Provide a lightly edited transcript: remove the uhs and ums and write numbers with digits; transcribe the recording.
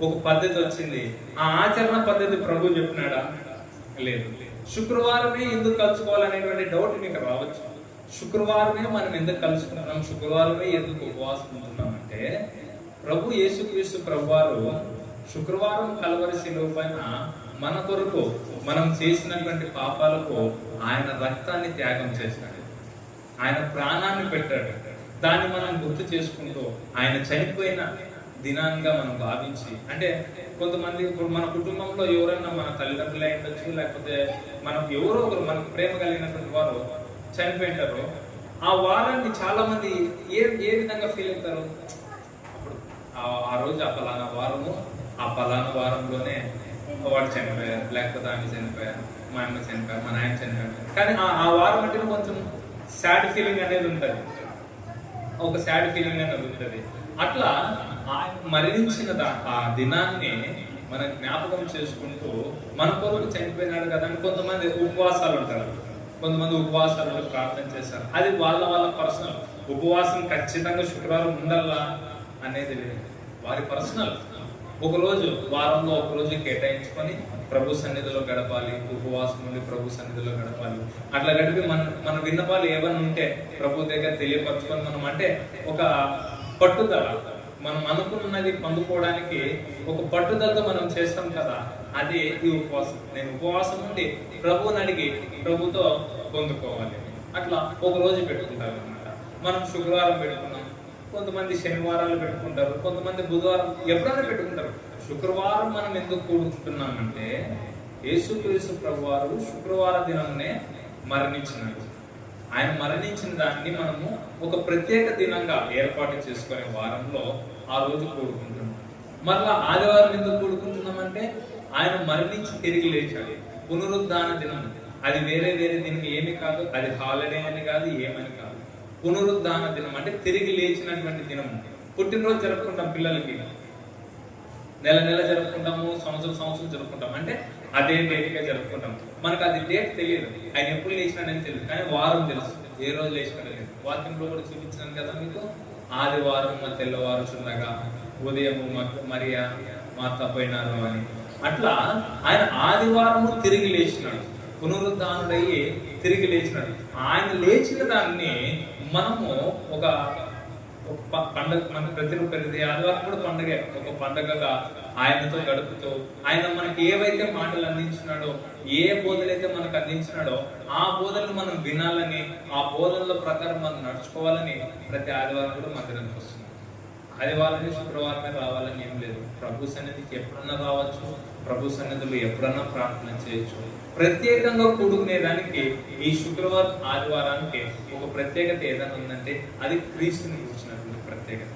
ఒక పద్ధతి వచ్చింది. ఆ ఆచరణ పద్ధతి ప్రభు చెప్పినాడా? లేదు. శుక్రవారమే ఎందుకు కలుసుకోవాలనేటువంటి డౌట్ మీకు రావచ్చు. శుక్రవారమే మనం ఎందుకు కలుసుకుంటున్నాం, శుక్రవారమే ఎందుకు ఉపవాసం ఉంటున్నాం అంటే, ప్రభు యేసుక్రీస్తు ప్రభువారు శుక్రవారం కల్వరి శిలువ పైన మన కొరకు మనం చేసినటువంటి పాపాలకు ఆయన రక్తాన్ని త్యాగం చేశాడు, ఆయన ప్రాణాన్ని పెట్టాడు. దాన్ని మనం గుర్తు చేసుకుంటూ ఆయన చనిపోయిన దినాంగా మనం భావించి, అంటే కొంతమంది ఇప్పుడు మన కుటుంబంలో ఎవరైనా మన తల్లిదండ్రులే ఉండొచ్చు, లేకపోతే మనం ఎవరో ఒకరు మనకు ప్రేమ కలిగినటువంటి వారు చనిపోయింటారు. ఆ వారాన్ని చాలా మంది ఏ విధంగా ఫీల్ అవుతారు? అప్పుడు ఆ రోజు ఆ పలానా వారము, ఆ పలానా వారంలోనే వాడు చనిపోయారు, లేకపోతే ఆమె చనిపోయారు, మా అమ్మ చనిపోయారు, మా నాయన చనిపోయారు. కానీ ఆ వారం అంటే కొంచెం సాడ్ ఫీలింగ్ అనేది ఉంటుంది, ఒక సాడ్ ఫీలింగ్ అనేది ఉంటుంది. అట్లా ఆయన మరణించిన ఆ దినాన్ని మనం జ్ఞాపకం చేసుకుంటూ మన కొరకు చనిపోయినాడు కదా అని కొంతమంది ఉపవాసాలు ఉంటారు, కొంతమంది ఉపవాసాలు ప్రార్థన చేస్తారు. అది వాళ్ళ పర్సనల్. ఉపవాసం ఖచ్చితంగా శుక్రవారం ఉండాలా అనేది వారి పర్సనల్. ఒకరోజు వారంలో ఒకరోజు కేటాయించుకొని ప్రభు సన్నిధిలో గడపాలి, ఉపవాసం నుండి ప్రభు సన్నిధిలో గడపాలి. అట్లా గడిపి మన విన్నపాలు ఏమన్నా ఉంటే ప్రభు దగ్గర తెలియపరచుకొని మనం, అంటే ఒక పట్టుదల, మనం అనుకున్నది పొందుకోవడానికి ఒక పట్టుదలతో మనం చేస్తాం కదా, అది ఈ ఉపవాసం. నేను ఉపవాసం ఉండి ప్రభువుని అడిగి ప్రభుతో పొందుకోవాలి. అట్లా ఒక రోజు పెట్టుకుంటారు అనమాట. మనం శుక్రవారం పెట్టుకున్నాం, కొంతమంది శనివారాలు పెట్టుకుంటారు, కొంతమంది బుధవారం, ఎప్పుడైనా పెట్టుకుంటారు. శుక్రవారం మనం ఎందుకు కూడుకుంటున్నామంటే, యేసుక్రీస్తు ప్రభువారు శుక్రవార దినంనే మరణించినాడు. ఆయన మరణించిన దాన్ని మనము ఒక ప్రత్యేక దినంగా ఏర్పాటు చేసుకునే వారంలో ఆ రోజు కూడుకుంటున్నాం. మరలా ఆదివారం ఎందుకు కూడుకుంటున్నామంటే, ఆయన మరణించి తిరిగి లేచాడు, పునరుద్ధాన దినం. అది వేరే దినం ఏమి కాదు, అది హాలిడే అని కాదు, ఏమని కాదు. పునరుద్ధాన దినం అంటే తిరిగి లేచినటువంటి దినం. పుట్టినరోజు జరుపుకుంటాం, పిల్లలకి నెల జరుపుకుంటాము, సంవత్సరం జరుపుకుంటాం, అంటే అదే డేట్ గా జరుపుకుంటాం. మనకు అది డేట్ తెలియదు, ఆయన ఎప్పుడు లేచినాడని తెలియదు, కానీ వారం తెలుసు, ఏ రోజు లేచినాడో లేదు. వాక్యంలో కూడా చూపించాను కదా మీకు, ఆదివారం తెల్లవారు చున్నగా ఉదయము మరియా మార్త పోయినారు అని. అట్లా ఆయన ఆదివారము తిరిగి లేచినాడు, పునరుద్ధానుడయ్యి తిరిగి లేచినాడు. ఆయన లేచిన దాన్ని మనము ఒక పండుగ, మన ప్రతి ఆదివారం కూడా పండుగ, ఒక పండుగగా ఆయనతో గడుపుతూ, ఆయన మనకి ఏవైతే మాటలు అందించినాడో, ఏ బోధలైతే మనకు అందించినాడో ఆ బోధనలు మనం వినాలని, ఆ బోధనల ప్రకారం మనం నడుచుకోవాలని ప్రతి ఆదివారం కూడా మందిరానికి వస్తుంది. ఆదివారం శుక్రవారమే రావాలని ఏం లేదు. ప్రభు సన్నిధికి ఎప్పుడన్నా రావచ్చు, ప్రభు సన్నిధిలో ఎప్పుడన్నా ప్రార్థన చేయొచ్చు. ప్రత్యేకంగా కూడుకునేదానికి ఈ శుక్రవారం ఆదివారానికి ఒక ప్రత్యేకత ఏదైనా ఉందంటే అది క్రీస్తుని గురించినటువంటి ప్రత్యేకత.